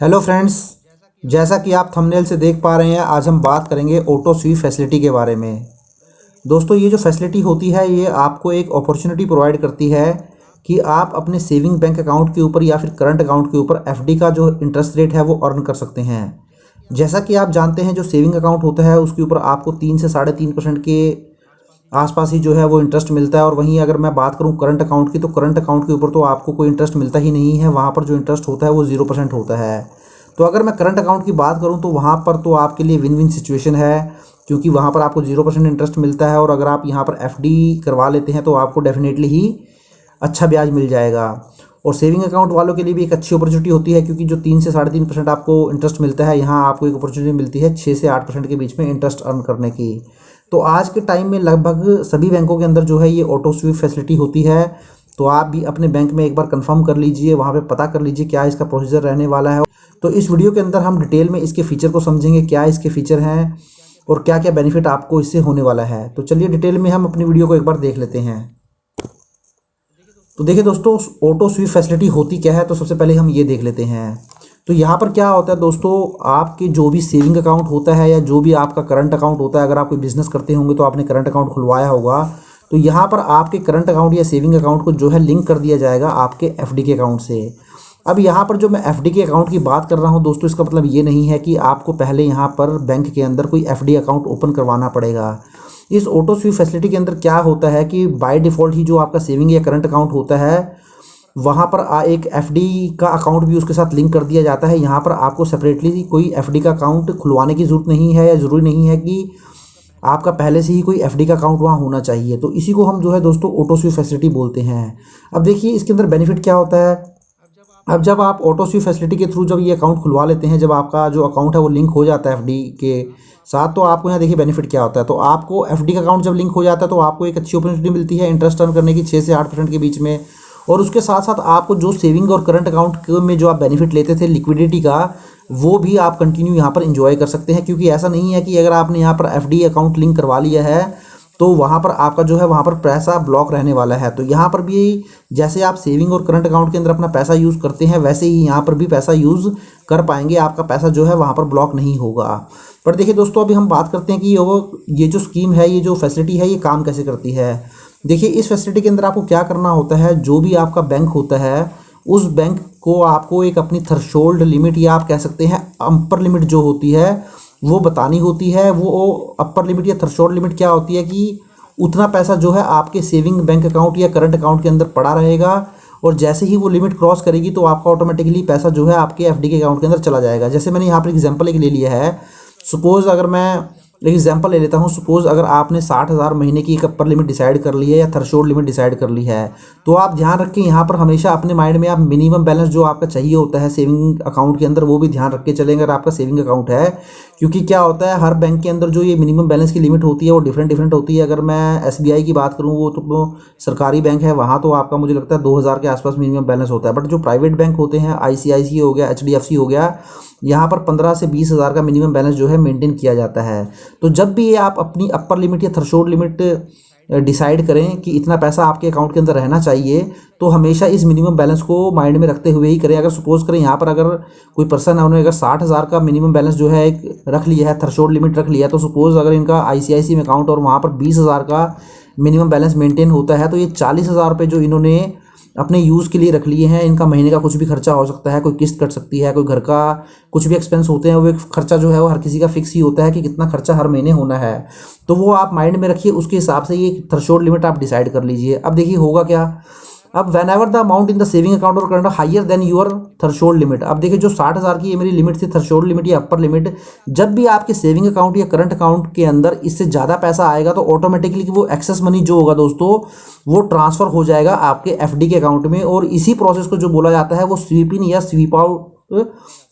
Hello friends, जैसा कि आप थंबनेल से देख पा रहे हैं, आज हम बात करेंगे ऑटो स्वीप फैसिलिटी के बारे में। दोस्तों, ये जो फैसिलिटी होती है ये आपको एक अपॉर्चुनिटी प्रोवाइड करती है कि आप अपने सेविंग बैंक अकाउंट के ऊपर या फिर करंट अकाउंट के ऊपर एफडी का जो इंटरेस्ट रेट है वो अर्न कर सकते हैं। जैसा कि आप जानते हैं, जो सेविंग अकाउंट होता है उसके ऊपर आपको 3 से 3.5% के आसपास ही जो है वो इंटरेस्ट मिलता है। और वहीं अगर मैं बात करूं करंट अकाउंट की, तो करंट अकाउंट के ऊपर तो आपको कोई इंटरेस्ट मिलता ही नहीं है। वहाँ पर जो इंटरेस्ट होता है वो 0% होता है। तो अगर मैं करंट अकाउंट की बात करूं तो वहाँ पर तो आपके लिए विन विन सिचुएशन है, क्योंकि वहाँ पर आपको 0% इंटरेस्ट मिलता है। और अगर आप यहाँ पर एफडी करवा लेते हैं तो आपको डेफिनेटली ही अच्छा ब्याज मिल जाएगा। और सेविंग अकाउंट वालों के लिए भी एक अच्छी अपॉर्चुनिटी होती है, क्योंकि जो 3 से 3.5% आपको इंटरेस्ट मिलता है, यहाँ आपको एक अपॉर्चुनिटी मिलती है 6 से 8% के बीच में इंटरेस्ट अर्न करने की। तो आज के टाइम में लगभग सभी बैंकों के अंदर जो है ये ऑटो स्वीप फैसिलिटी होती है। तो आप भी अपने बैंक में एक बार कंफर्म कर लीजिए, वहाँ पे पता कर लीजिए क्या इसका प्रोसीजर रहने वाला है। तो इस वीडियो के अंदर हम डिटेल में इसके फीचर को समझेंगे, क्या इसके फीचर हैं और क्या क्या बेनिफिट आपको इससे होने वाला है। तो चलिए डिटेल में हम अपनी वीडियो को एक बार देख लेते हैं। तो देखिए दोस्तों, ऑटो स्वीप फैसिलिटी होती क्या है, तो सबसे पहले हम ये देख लेते हैं। तो यहाँ पर क्या होता है दोस्तों, आपके जो भी सेविंग अकाउंट होता है या जो भी आपका करंट अकाउंट होता है, अगर आप कोई बिजनेस करते होंगे तो आपने करंट अकाउंट खुलवाया होगा, तो यहाँ पर आपके करंट अकाउंट या सेविंग अकाउंट को जो है लिंक कर दिया जाएगा आपके एफडी के अकाउंट से। अब यहाँ पर जो मैं एफडी के अकाउंट की बात कर रहा हूँ दोस्तों, इसका मतलब ये नहीं है कि आपको पहले यहाँ पर बैंक के अंदर कोई एफडी अकाउंट ओपन करवाना पड़ेगा। इस ऑटो स्वीप फैसिलिटी के अंदर क्या होता है कि बाय डिफ़ॉल्ट ही जो आपका सेविंग या करंट अकाउंट होता है, वहाँ पर एक एफडी का अकाउंट भी उसके साथ लिंक कर दिया जाता है। यहाँ पर आपको सेपरेटली कोई एफडी का अकाउंट खुलवाने की ज़रूरत नहीं है, या ज़रूरी नहीं है कि आपका पहले से ही कोई एफडी का अकाउंट वहाँ होना चाहिए। तो इसी को हम जो है दोस्तों ऑटो स्वीप फैसिलिटी बोलते हैं। अब देखिए इसके अंदर बेनिफिट क्या होता है। अब जब आप ऑटो स्वीप फैसिलिटी के थ्रू जब ये अकाउंट खुलवा लेते हैं, जब आपका जो अकाउंट है वो लिंक हो जाता है एफडी के साथ, तो आपको यहाँ देखिए बेनिफिट क्या होता है। तो आपको एफडी का अकाउंट जब लिंक हो जाता है तो आपको एक अच्छी अपॉर्चुनिटी मिलती है इंटरेस्ट अर्न करने की 6 से 8% के बीच में। और उसके साथ साथ आपको जो सेविंग और करंट अकाउंट में जो आप बेनिफिट लेते थे लिक्विडिटी का, वो भी आप कंटिन्यू यहाँ पर इंजॉय कर सकते हैं। क्योंकि ऐसा नहीं है कि अगर आपने यहाँ पर एफडी अकाउंट लिंक करवा लिया है तो वहाँ पर आपका जो है वहाँ पर पैसा ब्लॉक रहने वाला है। तो यहाँ पर भी जैसे आप सेविंग और करंट अकाउंट के अंदर अपना पैसा यूज़ करते हैं, वैसे ही यहाँ पर भी पैसा यूज़ कर पाएंगे। आपका पैसा जो है वहाँ पर ब्लॉक नहीं होगा। पर देखिए दोस्तों, अभी हम बात करते हैं कि ये जो स्कीम है, ये जो फैसिलिटी है, ये काम कैसे करती है। देखिए इस फैसिलिटी के अंदर आपको क्या करना होता है, जो भी आपका बैंक होता है उस बैंक को आपको एक अपनी थ्रेशोल्ड लिमिट, या आप कह सकते हैं अपर लिमिट जो होती है वो बतानी होती है। वो अपर लिमिट या थ्रेशोल्ड लिमिट क्या होती है कि उतना पैसा जो है आपके सेविंग बैंक अकाउंट या करंट अकाउंट के अंदर पड़ा रहेगा, और जैसे ही वो लिमिट क्रॉस करेगी तो आपका ऑटोमेटिकली पैसा जो है आपके एफडी के अकाउंट के अंदर चला जाएगा। जैसे मैंने यहाँ पर एग्जांपल एक ले लिया है। सपोज़ अगर मैं एक एग्जांपल ले लेता हूँ, सपोज़ अगर आपने 60,000 महीने की एक अपर लिमिट डिसाइड कर ली है या थ्रेशोल्ड लिमिट डिसाइड कर ली है, तो आप ध्यान रखें यहाँ पर हमेशा अपने माइंड में आप मिनिमम बैलेंस जो आपका चाहिए होता है सेविंग अकाउंट के अंदर, वो भी ध्यान रख के चलेंगे अगर आपका सेविंग अकाउंट है। क्योंकि क्या होता है, हर बैंक के अंदर जो ये मिनिमम बैलेंस की लिमिट होती है वो डिफरेंट होती है। अगर मैं एसबीआई की बात करूँ, वो तो सरकारी बैंक है, वहाँ तो आपका मुझे लगता है 2,000 के आसपास मिनिमम बैलेंस होता है। बट जो प्राइवेट बैंक होते हैं, आईसीआईसी हो गया, एचडीएफसी हो गया, यहाँ पर 15 से 20 हज़ार का मिनिमम बैलेंस जो है मेंटेन किया जाता है। तो जब भी ये आप अपनी अपर लिमिट या थ्रेशोल्ड लिमिट डिसाइड करें कि इतना पैसा आपके अकाउंट के अंदर रहना चाहिए, तो हमेशा इस मिनिमम बैलेंस को माइंड में रखते हुए ही करें। अगर सपोज़ करें यहाँ पर अगर कोई पर्सन है, उन्होंने अगर 60,000 का मिनिमम बैलेंस जो है एक रख लिया है, थ्रेशोल्ड लिमिट रख लिया है, तो सपोज़ अगर इनका आईसीआईसी में अकाउंट और वहाँ पर 20,000 का मिनिमम बैलेंस मेंटेन होता है, तो ये 40,000 रुपये जो इन्होंने अपने यूज़ के लिए रख लिए हैं, इनका महीने का कुछ भी खर्चा हो सकता है, कोई किस्त कट सकती है, कोई घर का कुछ भी एक्सपेंस होते हैं, वो एक खर्चा जो है वो हर किसी का फिक्स ही होता है कि कितना खर्चा हर महीने होना है। तो वो आप माइंड में रखिए, उसके हिसाब से ये थ्रेशोल्ड लिमिट आप डिसाइड कर लीजिए। अब देखिए होगा क्या, अब whenever the amount in the saving account और current higher than your threshold limit. अब देखिए जो 60,000 की ये मेरी लिमिट थी, थ्रेशोल्ड लिमिट या अपर लिमिट, जब भी आपके सेविंग अकाउंट या करंट अकाउंट के अंदर इससे ज़्यादा पैसा आएगा तो ऑटोमेटिकली वो एक्सेस मनी जो होगा दोस्तों, वो ट्रांसफ़र हो जाएगा आपके एफडी के अकाउंट में। और इसी प्रोसेस को जो बोला जाता है वो स्वीप इन या स्वीप आउट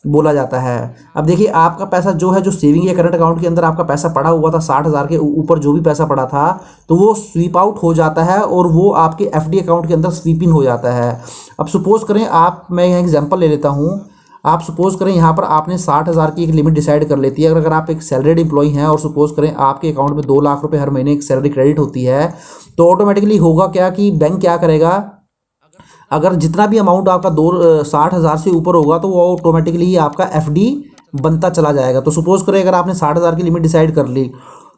बोला जाता है। अब देखिए आपका पैसा जो है, जो सेविंग या करंट अकाउंट के अंदर आपका पैसा पड़ा हुआ था 60,000 के ऊपर जो भी पैसा पड़ा था, तो वो स्वीप आउट हो जाता है और वो आपके एफडी अकाउंट के अंदर स्वीप इन हो जाता है। अब सपोज़ करें मैं यहाँ एग्जांपल ले लेता हूँ। आप सपोज़ करें यहाँ पर आपने 60,000 की एक लिमिट डिसाइड कर लेती है। अगर आप एक सैलरीड एम्प्लॉई हैं और सपोज़ करें आपके अकाउंट में 2 लाख रुपये हर महीने एक सैलरी क्रेडिट होती है, तो ऑटोमेटिकली होगा क्या कि बैंक क्या करेगा, अगर जितना भी अमाउंट आपका 60,000 से ऊपर होगा तो वो ऑटोमेटिकली ही आपका एफडी बनता चला जाएगा। तो सपोज करें अगर आपने 60,000 की लिमिट डिसाइड कर ली,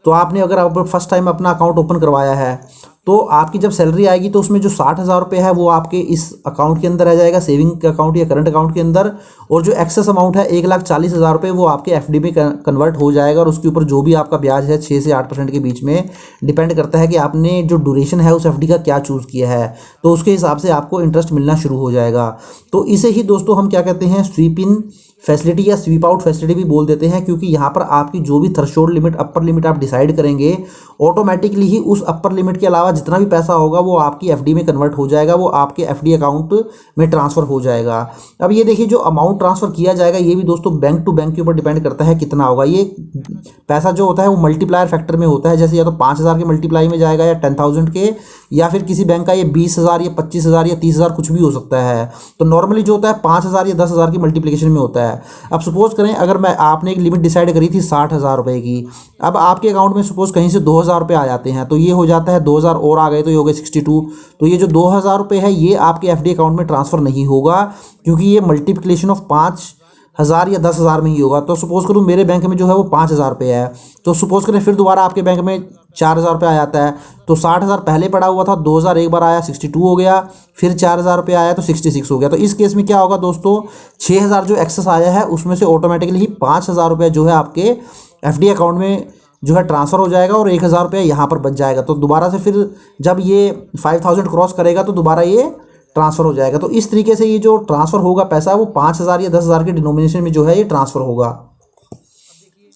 तो आपने अगर आप फर्स्ट टाइम अपना अकाउंट ओपन करवाया है, तो आपकी जब सैलरी आएगी तो उसमें जो 60,000 रुपये है वो आपके इस अकाउंट के अंदर रह जाएगा, सेविंग अकाउंट या करंट अकाउंट के अंदर। और जो एक्सेस अमाउंट है 1,40,000 रुपये वो आपके एफडी में कन्वर्ट हो जाएगा, और उसके ऊपर जो भी आपका ब्याज है 6 से 8% के बीच में डिपेंड करता है कि आपने जो ड्यूरेशन है उस एफडी का क्या चूज़ किया है, तो उसके हिसाब से आपको इंटरेस्ट मिलना शुरू हो जाएगा। तो इसे ही दोस्तों हम क्या कहते हैं, स्वीप इन फैसिलिटी या स्वीप आउट फैसिलिटी भी बोल देते हैं, क्योंकि यहाँ पर आपकी जो भी थ्रेशोल्ड लिमिट, अपर लिमिट आप डिसाइड करेंगे, ऑटोमेटिकली ही उस अपर लिमिट के अलावा जितना भी पैसा होगा वो आपकी एफडी में कन्वर्ट हो जाएगा, वो आपके एफडी अकाउंट में ट्रांसफ़र हो जाएगा। अब ये देखिए, जो अमाउंट ट्रांसफ़र किया जाएगा ये भी दोस्तों बैंक टू बैंक के ऊपर डिपेंड करता है कितना होगा। ये पैसा जो होता है वो मल्टीप्लायर फैक्टर में होता है, जैसे या तो 5,000 के मल्टीप्लाई में जाएगा, या 10,000 के, या फिर किसी बैंक का ये 20,000 या 25,000 या 30,000 कुछ भी हो सकता है। तो नॉर्मली जो होता है 5,000 या 10,000 की मल्टीप्लिकेशन में होता है। अब सपोज करें अगर आपने एक लिमिट डिसाइड करी थी 60,000 रुपये की, अब आपके अकाउंट में सपोज कहीं से 2,000 रुपये आ जाते हैं, तो ये हो जाता है 2,000 और आ गए तो ये हो गए 62। तो ये जो 2,000 रुपये है ये आपके एफडी अकाउंट में ट्रांसफ़र नहीं होगा, क्योंकि ये मल्टीप्लिकेशन ऑफ 5,000 या 10,000 में ही होगा। तो सपोज करूँ मेरे बैंक में जो है वो 5,000 रुपये है, तो सपोज करें फिर दोबारा आपके बैंक में 4,000 रुपये आ जाता है, तो 60,000 पहले पड़ा हुआ था, 2,000 एक बार आया 62 हो गया, फिर 4,000 रुपये आया तो 66 हो गया। तो इस केस में क्या होगा दोस्तों, 6,000 जो एक्सेस आया है उसमें से ऑटोमेटिकली ही 5,000 रुपये जो है आपके एफडी अकाउंट में जो है ट्रांसफ़र हो जाएगा, और 1,000 रुपये यहाँ पर बच जाएगा। तो दोबारा से फिर जब ये 5,000 क्रॉस करेगा तो दोबारा ये ट्रांसफ़र हो जाएगा। तो इस तरीके से ये जो ट्रांसफ़र होगा पैसा वो 5,000 या 10,000 के डिनोमिनेशन में जो है ये ट्रांसफ़र होगा।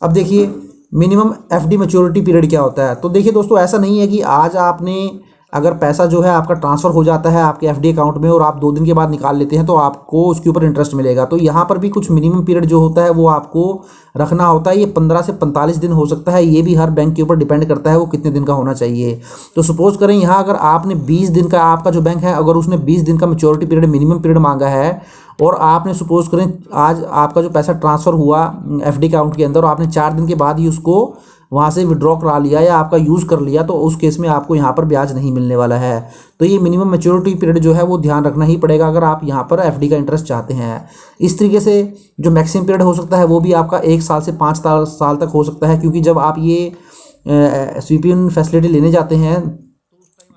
अब देखिए मिनिमम एफडी मैच्योरिटी पीरियड क्या होता है। तो देखिए दोस्तों, ऐसा नहीं है कि आज आपने अगर पैसा जो है आपका ट्रांसफ़र हो जाता है आपके एफडी अकाउंट में और आप 2 दिन के बाद निकाल लेते हैं तो आपको उसके ऊपर इंटरेस्ट मिलेगा। तो यहाँ पर भी कुछ मिनिमम पीरियड जो होता है वो आपको रखना होता है। ये 15 से 45 दिन हो सकता है, ये भी हर बैंक के ऊपर डिपेंड करता है वो कितने दिन का होना चाहिए। तो सपोज़ करें यहाँ अगर आपने 20 दिन का, आपका जो बैंक है अगर उसने 20 दिन का मैच्योरिटी पीरियड, मिनिमम पीरियड मांगा है, और आपने सपोज़ करें आज आपका जो पैसा ट्रांसफ़र हुआ एफडी अकाउंट के अंदर और आपने 4 दिन के बाद ही उसको वहाँ से विड्रॉ करा लिया या आपका यूज़ कर लिया, तो उस केस में आपको यहाँ पर ब्याज नहीं मिलने वाला है। तो ये मिनिमम मैच्योरिटी पीरियड जो है वो ध्यान रखना ही पड़ेगा अगर आप यहाँ पर एफडी का इंटरेस्ट चाहते हैं। इस तरीके से जो मैक्सिमम पीरियड हो सकता है वो भी आपका 1 साल से 5 साल तक हो सकता है, क्योंकि जब आप ये स्वीप इन फैसिलिटी लेने जाते हैं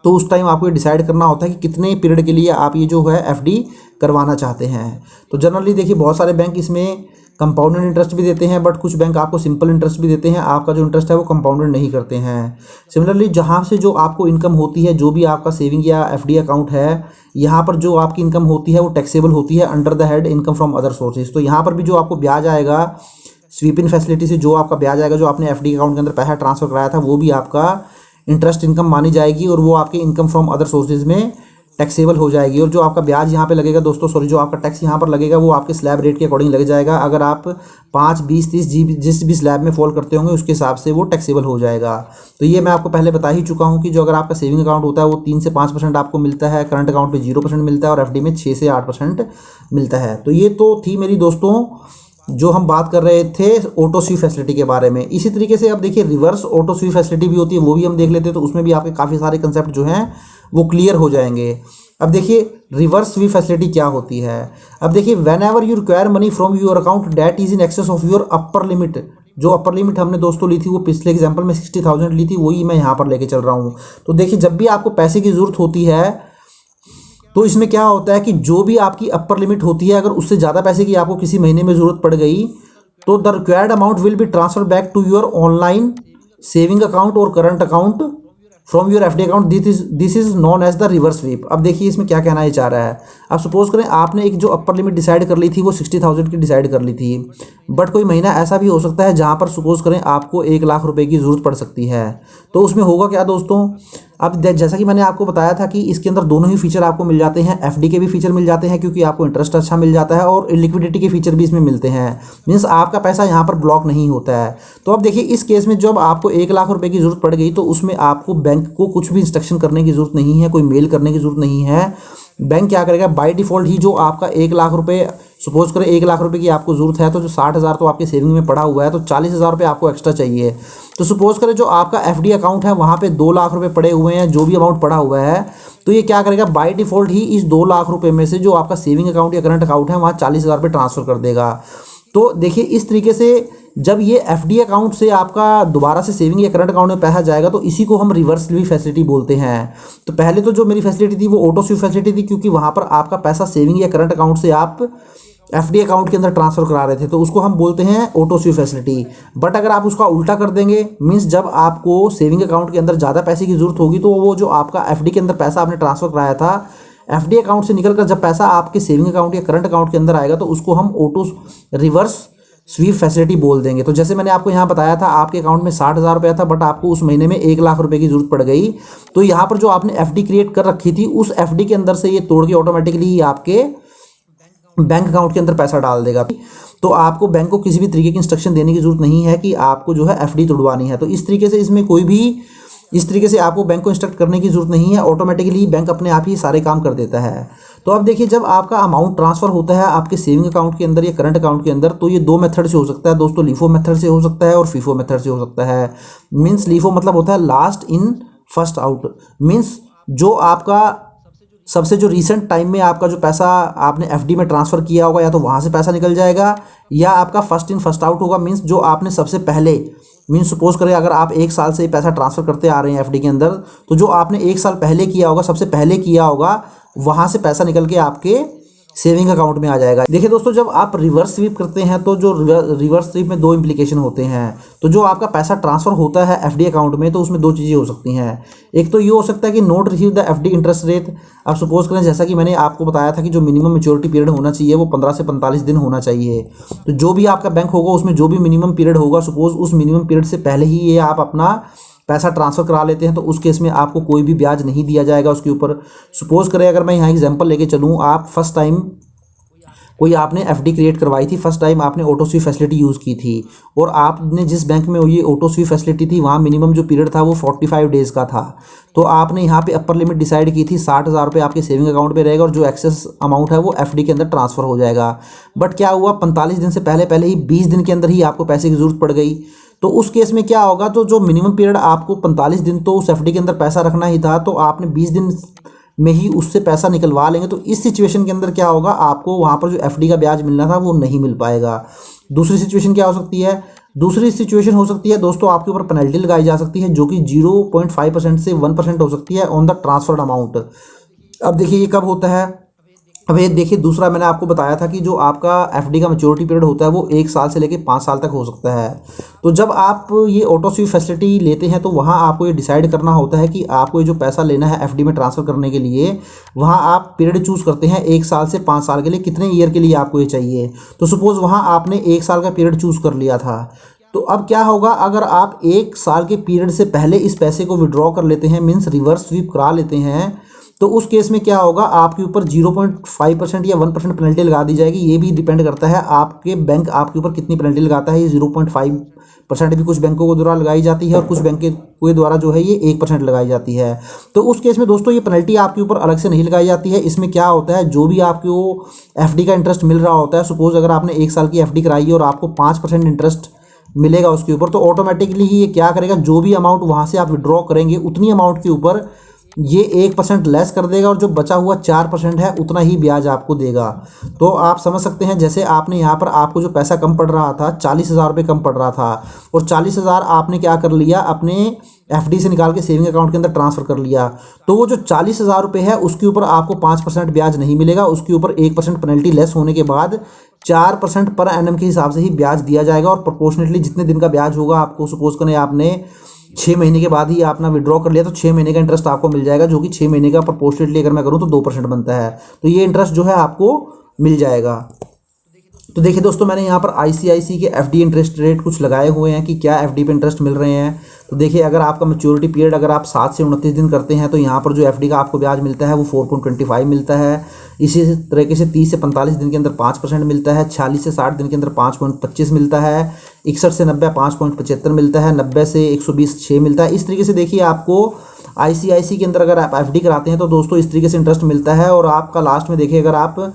तो उस टाइम आपको ये डिसाइड करना होता है कि कितने पीरियड के लिए आप ये जो है एफडी करवाना चाहते हैं। तो जनरली देखिए बहुत सारे बैंक इसमें कंपाउंडेड इंटरेस्ट भी देते हैं, बट कुछ बैंक आपको सिंपल इंटरेस्ट भी देते हैं। आपका जो इंटरेस्ट है वो कंपाउंडेड नहीं करते हैं। सिमिलरली जहाँ से जो आपको इनकम होती है, जो भी आपका सेविंग या एफडी अकाउंट है, यहाँ पर जो आपकी इनकम होती है वो टैक्सेबल होती है under the head income from other sources. तो यहाँ पर भी जो आपको ब्याज आएगा स्वीप इन फैसिलिटी से, जो आपका ब्याज आएगा, जो आपने एफडी अकाउंट के अंदर पैसा ट्रांसफर कराया था, वो भी आपका इंटरेस्ट इनकम मानी जाएगी और वो आपके इनकम फ्रॉम अदर सोर्सेज में टैक्सेबल हो जाएगी। और जो आपका ब्याज यहाँ पे लगेगा दोस्तों, सॉरी, जो आपका टैक्स यहाँ पर लगेगा वो आपके स्लैब रेट के अकॉर्डिंग लग जाएगा। अगर आप 5, 20, 30 जिस भी स्लैब में फॉल करते होंगे उसके हिसाब से वो टैक्सेबल हो जाएगा। तो ये मैं आपको पहले बता ही चुका हूँ कि जो अगर आपका सेविंग अकाउंट होता है वो 3 से 5% आपको मिलता है, करंट अकाउंट पे 0% मिलता है और एफडी में 6 से 8% मिलता है। तो ये तो थी मेरी दोस्तों जो हम बात कर रहे थे ऑटो स्वीप फैसिलिटी के बारे में। इसी तरीके से अब देखिए रिवर्स ऑटो स्वीप फैसिलिटी भी होती है, वो भी हम देख लेते हैं। तो उसमें भी आपके काफ़ी सारे कंसेप्ट जो हैं वो क्लियर हो जाएंगे। अब देखिए रिवर्स स्वीप फैसिलिटी क्या होती है। अब देखिए when ever you require money from your account that is in excess of your upper limit. जो अपर लिमिट हमने दोस्तों ली थी वो पिछले एग्जाम्पल में 60,000 ली थी, वही मैं यहाँ पर लेके चल रहा हूँ। तो देखिए जब भी आपको पैसे की ज़रूरत होती है तो इसमें क्या होता है कि जो भी आपकी अपर लिमिट होती है, अगर उससे ज़्यादा पैसे की आपको किसी महीने में ज़रूरत पड़ गई तो the required amount will be transfer back to your online saving account और current account from your FD account. This is known as the reverse sweep. अब देखिए इसमें क्या कहना ये चाह रहा है। अब सपोज करें आपने एक जो अपर लिमिट डिसाइड कर ली थी वो 60,000 की डिसाइड कर ली थी, बट कोई महीना ऐसा भी हो सकता है जहाँ पर सपोज करें आपको 1 लाख रुपए की ज़रूरत पड़ सकती है। तो उसमें होगा क्या दोस्तों, अब जैसा कि मैंने आपको बताया था कि इसके अंदर दोनों ही फीचर आपको मिल जाते हैं। एफडी के भी फीचर मिल जाते हैं क्योंकि आपको इंटरेस्ट अच्छा मिल जाता है, और लिक्विडिटी के फीचर भी इसमें मिलते हैं, मीन्स आपका पैसा यहाँ पर ब्लॉक नहीं होता है। तो अब देखिए इस केस में जब आपको 1 लाख रुपए की ज़रूरत पड़ गई तो उसमें आपको बैंक को कुछ भी इंस्ट्रक्शन करने की ज़रूरत नहीं है, कोई मेल करने की ज़रूरत नहीं है। बैंक क्या करेगा, बाय डिफ़ॉल्ट ही जो आपका 1 लाख रुपए, सपोज करें 1 लाख रुपए की आपको ज़रूरत है, तो जो 60,000 तो आपके सेविंग में पड़ा हुआ है, तो 40,000 रुपये आपको एक्स्ट्रा चाहिए। तो सपोज करें जो आपका एफडी अकाउंट है वहाँ पे 2 लाख रुपए पड़े हुए हैं, जो भी अमाउंट पड़ा हुआ है, तो ये क्या करेगा, बाय डिफ़ॉल्ट ही इस 2 लाख रुपए में से जो आपका सेविंग अकाउंट या करंट अकाउंट है वहाँ 40,000 रुपये ट्रांसफ़र कर देगा। तो देखिए इस तरीके से जब ये एफडी अकाउंट से आपका दोबारा से सेविंग या करंट अकाउंट में पैसा जाएगा तो इसी को हम रिवर्स स्वीप फैसिलिटी बोलते हैं। तो पहले तो जो मेरी फैसिलिटी थी वो ऑटो स्वीप फैसिलिटी थी, क्योंकि वहाँ पर आपका पैसा सेविंग या करंट अकाउंट से आप एफडी अकाउंट के अंदर ट्रांसफ़र करा रहे थे, तो उसको हम बोलते हैं ऑटो स्वीप फैसिलिटी। बट अगर आप उसका उल्टा कर देंगे, मीन्स जब आपको सेविंग अकाउंट के अंदर ज़्यादा पैसे की ज़रूरत होगी तो वो जो आपका एफडी के अंदर पैसा आपने ट्रांसफ़र कराया था, एफडी अकाउंट से निकलकर जब पैसा आपके सेविंग अकाउंट या करंट अकाउंट के अंदर आएगा तो उसको हम ऑटो रिवर्स स्वीप फैसिलिटी बोल देंगे। तो जैसे मैंने आपको यहाँ बताया था आपके अकाउंट में 60,000 रुपया था, बट आपको उस महीने में 1 लाख रुपए की जरूरत पड़ गई, तो यहाँ पर जो आपने एफडी क्रिएट कर रखी थी उस एफडी के अंदर से ये तोड़ के ऑटोमेटिकली आपके बैंक अकाउंट के अंदर पैसा डाल देगा। तो आपको बैंक को किसी भी तरीके की इंस्ट्रक्शन देने की जरूरत नहीं है कि आपको जो है एफडी तोड़वानी है। तो इस तरीके से इसमें कोई भी इस तरीके से आपको बैंक को इंस्ट्रक्ट करने की जरूरत नहीं है, ऑटोमेटिकली बैंक अपने आप ही सारे काम कर देता है। तो अब देखिए जब आपका अमाउंट ट्रांसफ़र होता है आपके सेविंग अकाउंट के अंदर या करंट अकाउंट के अंदर, तो ये 2 मेथड से हो सकता है दोस्तों, लीफो मेथड से हो सकता है और फीफो मेथड से हो सकता है। मीन्स लीफो मतलब होता है last in first out, means जो आपका सबसे जो रीसेंट टाइम में आपका जो पैसा आपने एफडी में ट्रांसफ़र किया होगा या तो वहाँ से पैसा निकल जाएगा, या आपका फर्स्ट इन फर्स्ट आउट होगा। मीन्स जो आपने सबसे पहले, मीन्स सपोज करें अगर आप 1 साल से पैसा ट्रांसफ़र करते आ रहे हैं एफडी के अंदर, तो जो आपने 1 साल पहले किया होगा, सबसे पहले किया होगा, वहाँ से पैसा निकल के आपके सेविंग अकाउंट में आ जाएगा। देखिए दोस्तों जब आप रिवर्स स्वीप करते हैं तो जो रिवर्स स्वीप में 2 इम्प्लीकेशन होते हैं। तो जो आपका पैसा ट्रांसफ़र होता है एफडी अकाउंट में तो उसमें 2 चीज़ें हो सकती हैं। एक तो ये हो सकता है कि note receive the FD interest rate. अब सपोज करें जैसा कि मैंने आपको बताया था कि जो मिनिमम मैच्योरिटी पीरियड होना चाहिए वो 15 से 45 दिन होना चाहिए। तो जो भी आपका बैंक होगा उसमें जो भी मिनिमम पीरियड होगा, सपोज उस मिनिमम पीरियड से पहले ही ये आप अपना पैसा ट्रांसफ़र करा लेते हैं तो उस केस में आपको कोई भी ब्याज नहीं दिया जाएगा उसके ऊपर। सपोज करें अगर मैं यहाँ एग्जांपल लेके चलूँ, आप फर्स्ट टाइम कोई आपने एफडी क्रिएट करवाई थी, फर्स्ट टाइम आपने ऑटो स्वीप फैसिलिटी यूज़ की थी, और आपने जिस बैंक में ये ऑटो स्वीप फैसिलिटी थी वहाँ मिनिमम जो पीरियड था वो 45 डेज़ का था। तो आपने यहाँ पे अपर लिमिट डिसाइड की थी 60,000 रुपये आपके सेविंग अकाउंट में रहेगा और जो एक्सेस अमाउंट है वो एफडी के अंदर ट्रांसफ़र हो जाएगा। बट क्या हुआ, 45 दिन से पहले ही 20 दिन के अंदर ही आपको पैसे की ज़रूरत पड़ गई। तो उस केस में क्या होगा, तो जो मिनिमम पीरियड आपको 45 दिन तो उस एफडी के अंदर पैसा रखना ही था, तो आपने 20 दिन में ही उससे पैसा निकलवा लेंगे। तो इस सिचुएशन के अंदर क्या होगा, आपको वहाँ पर जो एफडी का ब्याज मिलना था वो नहीं मिल पाएगा। दूसरी सिचुएशन क्या हो सकती है, दूसरी सिचुएशन हो सकती है दोस्तों आपके ऊपर पेनल्टी लगाई जा सकती है जो कि 0.5% से 1% हो सकती है ऑन द ट्रांसफर्ड अमाउंट। अब देखिए ये कब होता है, अब ये देखिए दूसरा मैंने आपको बताया था कि जो आपका एफडी का मैच्योरिटी पीरियड होता है वो 1 साल से लेकर 5 साल तक हो सकता है। तो जब आप ये ऑटो स्वीप फैसिलिटी लेते हैं तो वहाँ आपको ये डिसाइड करना होता है कि आपको ये जो पैसा लेना है एफडी में ट्रांसफ़र करने के लिए, वहाँ आप पीरियड चूज़ करते हैं 1 साल से 5 साल के लिए, कितने ईयर के लिए आपको ये चाहिए। तो सपोज़ वहाँ आपने 1 साल का पीरियड चूज़ कर लिया था, तो अब क्या होगा, अगर आप 1 साल के पीरियड से पहले इस पैसे को विड्रॉ कर लेते हैं, मीन्स रिवर्स स्वीप करा लेते हैं, तो उस केस में क्या होगा, आपके ऊपर 0.5% या 1% पेनल्टी लगा दी जाएगी। ये भी डिपेंड करता है आपके बैंक आपके ऊपर कितनी पेनल्टी लगाता है। ये 0.5% भी कुछ बैंकों को द्वारा लगाई जाती है और कुछ बैंक के द्वारा जो है ये 1% लगाई जाती है। तो उस केस में दोस्तों ये पेनल्टी आपके ऊपर अलग से नहीं लगाई जाती है। इसमें क्या होता है, जो भी आपको एफडी का इंटरेस्ट मिल रहा होता है, सपोज अगर आपने 1 साल की एफडी कराई है और आपको 5% इंटरेस्ट मिलेगा उसके ऊपर, तो ऑटोमेटिकली ही ये क्या करेगा, जो भी अमाउंट वहाँ से आप विड्रॉ करेंगे उतनी अमाउंट के ऊपर ये 1% लेस कर देगा और जो बचा हुआ 4% है उतना ही ब्याज आपको देगा। तो आप समझ सकते हैं, जैसे आपने यहाँ पर आपको जो पैसा कम पड़ रहा था, 40,000 रुपये कम पड़ रहा था, और 40,000 आपने क्या कर लिया, अपने एफडी से निकाल के सेविंग अकाउंट के अंदर ट्रांसफ़र कर लिया। तो वो जो 40,000 रुपये है उसके ऊपर आपको 5% ब्याज नहीं मिलेगा, उसके ऊपर 1% पेनल्टी लेस होने के बाद 4% पर एनम के हिसाब से ही ब्याज दिया जाएगा। और प्रोपोर्शनेटली जितने दिन का ब्याज होगा, आपको सपोज करें आपने 6 महीने के बाद ही आपने विड्रॉ कर लिया तो 6 महीने का इंटरेस्ट आपको मिल जाएगा, जो कि 6 महीने का प्रोपोर्शनेटली अगर मैं करूँ तो 2% बनता है। तो ये इंटरेस्ट जो है आपको मिल जाएगा। तो देखिए दोस्तों, मैंने यहाँ पर आईसीआईसी के एफडी इंटरेस्ट रेट कुछ लगाए हुए हैं कि क्या एफडी पे इंटरेस्ट मिल रहे हैं। तो देखिए, अगर आपका मैच्योरिटी पीरियड अगर आप 7 से 29 दिन करते हैं तो यहाँ पर जो एफडी का आपको ब्याज मिलता है वो 4.25 मिलता है। इसी तरीके से 30 से 45 दिन के अंदर 5% मिलता है, 46 से 60 दिन के अंदर 5.25 मिलता है, 61 से 90 5.75 मिलता है, 90 से 120 6 मिलता है। इस तरीके से देखिए, आपको आईसीआईसी के अंदर अगर आप एफडी कराते हैं तो दोस्तों इस तरीके से इंटरेस्ट मिलता है। और आपका लास्ट में देखिए, अगर आप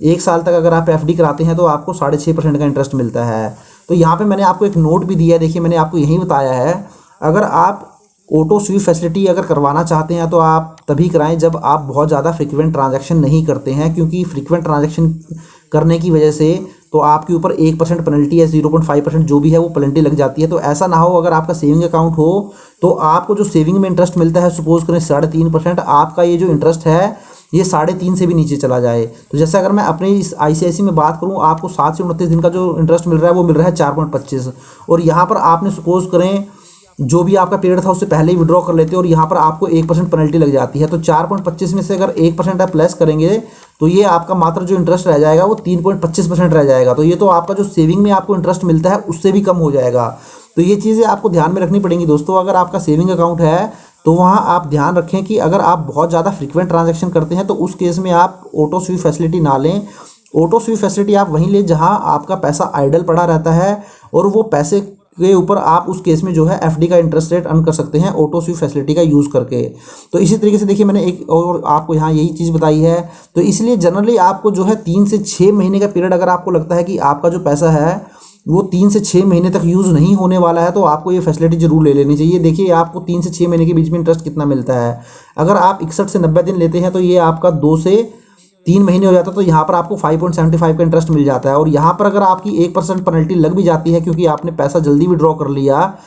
1 साल तक अगर आप एफडी कराते हैं तो आपको 6.5% का इंटरेस्ट मिलता है। तो यहाँ पे मैंने आपको एक नोट भी दिया है, देखिए मैंने आपको यही बताया है, अगर आप ऑटो स्वीप फैसिलिटी अगर करवाना चाहते हैं तो आप तभी कराएं जब आप बहुत ज़्यादा फ्रीक्वेंट ट्रांजैक्शन नहीं करते हैं, क्योंकि फ्रीक्वेंट ट्रांजैक्शन करने की वजह से तो आपके ऊपर 1% पेनल्टी या 0.5% जो भी है वो पेनल्टी लग जाती है। तो ऐसा ना हो, अगर आपका सेविंग अकाउंट हो तो आपको जो सेविंग में इंटरेस्ट मिलता है, सपोज करें 3.5%, आपका ये जो इंटरेस्ट है ये 3.5 से भी नीचे चला जाए। तो जैसे अगर मैं अपने इस ICICI में बात करूं, आपको 7 से 29 दिन का जो इंटरेस्ट मिल रहा है वो मिल रहा है 4.25, और यहाँ पर आपने सपोज करें जो भी आपका पीरियड था उससे पहले ही विड्रॉ कर लेते हो और यहाँ पर आपको 1% पेनल्टी लग जाती है। तो 4.25 में से अगर 1% आप प्लस करेंगे तो ये आपका मात्र जो इंटरेस्ट रह जाएगा वो 3.25% रह जाएगा। तो ये तो आपका जो सेविंग में आपको इंटरेस्ट मिलता है उससे भी कम हो जाएगा। तो ये चीज़ें आपको ध्यान में रखनी पड़ेंगी दोस्तों। अगर आपका सेविंग अकाउंट है तो वहाँ आप ध्यान रखें कि अगर आप बहुत ज़्यादा फ्रीक्वेंट ट्रांजैक्शन करते हैं तो उस केस में आप ऑटो स्वीप फैसिलिटी ना लें। ऑटो स्वीप फैसिलिटी आप वहीं लें जहाँ आपका पैसा आइडल पड़ा रहता है और वो पैसे के ऊपर आप उस केस में जो है FD का इंटरेस्ट रेट अर्न कर सकते हैं ऑटो स्वीप फैसिलिटी का यूज़ करके। तो इसी तरीके से देखिए मैंने एक और आपको यहाँ यही चीज़ बताई है। तो इसलिए जनरली आपको जो है 3 से 6 महीने का पीरियड, अगर आपको लगता है कि आपका जो पैसा है वो 3 से 6 महीने तक यूज़ नहीं होने वाला है, तो आपको ये फैसिलिटी जरूर ले लेनी चाहिए। देखिए आपको 3 से 6 महीने के बीच में इंटरेस्ट कितना मिलता है। अगर आप 61 से 90 दिन लेते हैं तो ये आपका 2 से 3 महीने हो जाता है, तो यहाँ पर आपको 5.75 का इंटरेस्ट मिल जाता है। और यहाँ पर अगर आपकी 1% पेनल्टी लग भी जाती है क्योंकि आपने पैसा जल्दी विड्रॉ कर लिया,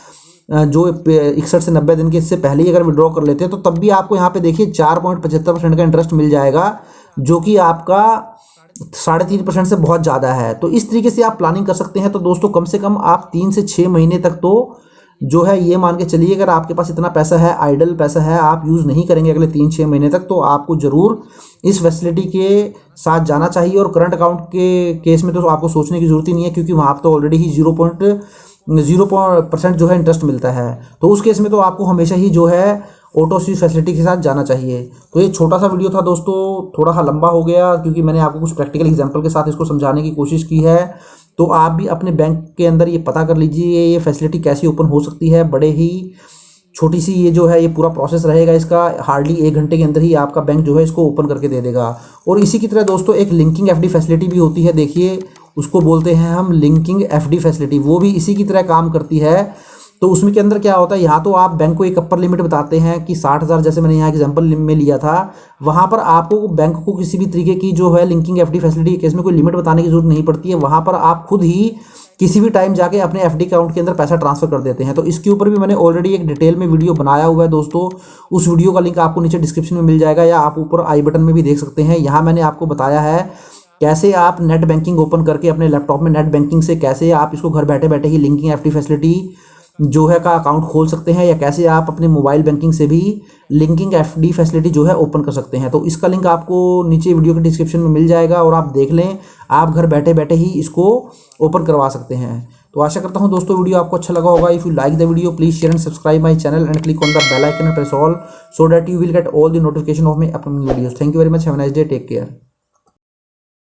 जो 61 से 90 दिन के इससे पहले ही अगर विड्रॉ कर लेते हैं, तो तब भी आपको यहाँ पे देखिए 4.75% का इंटरेस्ट मिल जाएगा, जो कि आपका 3.5% से बहुत ज़्यादा है। तो इस तरीके से आप प्लानिंग कर सकते हैं। तो दोस्तों कम से कम आप 3 से 6 महीने तक तो जो है ये मान के चलिए, अगर आपके पास इतना पैसा है, आइडल पैसा है, आप यूज़ नहीं करेंगे अगले 3-6 महीने तक, तो आपको ज़रूर इस फैसिलिटी के साथ जाना चाहिए। और करंट अकाउंट के केस में तो आपको सोचने की ज़रूरत ही नहीं है, क्योंकि वहाँ पर तो ऑलरेडी ही 0% जो है इंटरेस्ट मिलता है। तो उस केस में तो आपको हमेशा ही जो है ऑटो स्वीप फैसिलिटी के साथ जाना चाहिए। तो ये छोटा सा वीडियो था दोस्तों, थोड़ा सा लंबा हो गया क्योंकि मैंने आपको कुछ प्रैक्टिकल एग्जांपल के साथ इसको समझाने की कोशिश की है। तो आप भी अपने बैंक के अंदर ये पता कर लीजिए ये फैसिलिटी कैसे ओपन हो सकती है। बड़े ही छोटी सी ये जो है ये पूरा प्रोसेस रहेगा इसका, हार्डली 1 घंटे के अंदर ही आपका बैंक जो है इसको ओपन करके दे देगा। और इसी की तरह दोस्तों एक लिंकिंग FD फैसिलिटी भी होती है, देखिए उसको बोलते हैं हम लिंकिंग FD फैसिलिटी, वो भी इसी की तरह काम करती है। तो उसमें के अंदर क्या होता है, यहाँ तो आप बैंक को एक अपर लिमिट बताते हैं कि 60,000, जैसे मैंने यहाँ एग्जांपल में लिया था, वहाँ पर आपको बैंक को किसी भी तरीके की जो है लिंकिंग FD फैसिलिटी के केस में कोई लिमिट बताने की जरूरत नहीं पड़ती है। वहाँ पर आप खुद ही किसी भी टाइम जाके अपने FD अकाउंट के अंदर पैसा ट्रांसफर कर देते हैं। तो इसके ऊपर भी मैंने ऑलरेडी एक डिटेल में वीडियो बनाया हुआ है दोस्तों, उस वीडियो का लिंक आपको नीचे डिस्क्रिप्शन में मिल जाएगा या आप ऊपर आई बटन में भी देख सकते हैं। यहाँ मैंने आपको बताया है कैसे आप नेट बैंकिंग ओपन करके अपने लैपटॉप में नेट बैंकिंग से कैसे आप इसको घर बैठे बैठे ही लिंकिंग FD फैसिलिटी जो है का अकाउंट खोल सकते हैं, या कैसे आप अपने मोबाइल बैंकिंग से भी लिंकिंग FD फैसिलिटी जो है ओपन कर सकते हैं। तो इसका लिंक आपको नीचे वीडियो के डिस्क्रिप्शन में मिल जाएगा और आप देख लें, आप घर बैठे बैठे ही इसको ओपन करवा सकते हैं। तो आशा करता हूं दोस्तों वीडियो आपको अच्छा लगा होगा। If you like the video please share and subscribe my channel and click on the bell icon and press all so that you will get all the notification of my upcoming videos. Thank you very much, have a nice day, take care.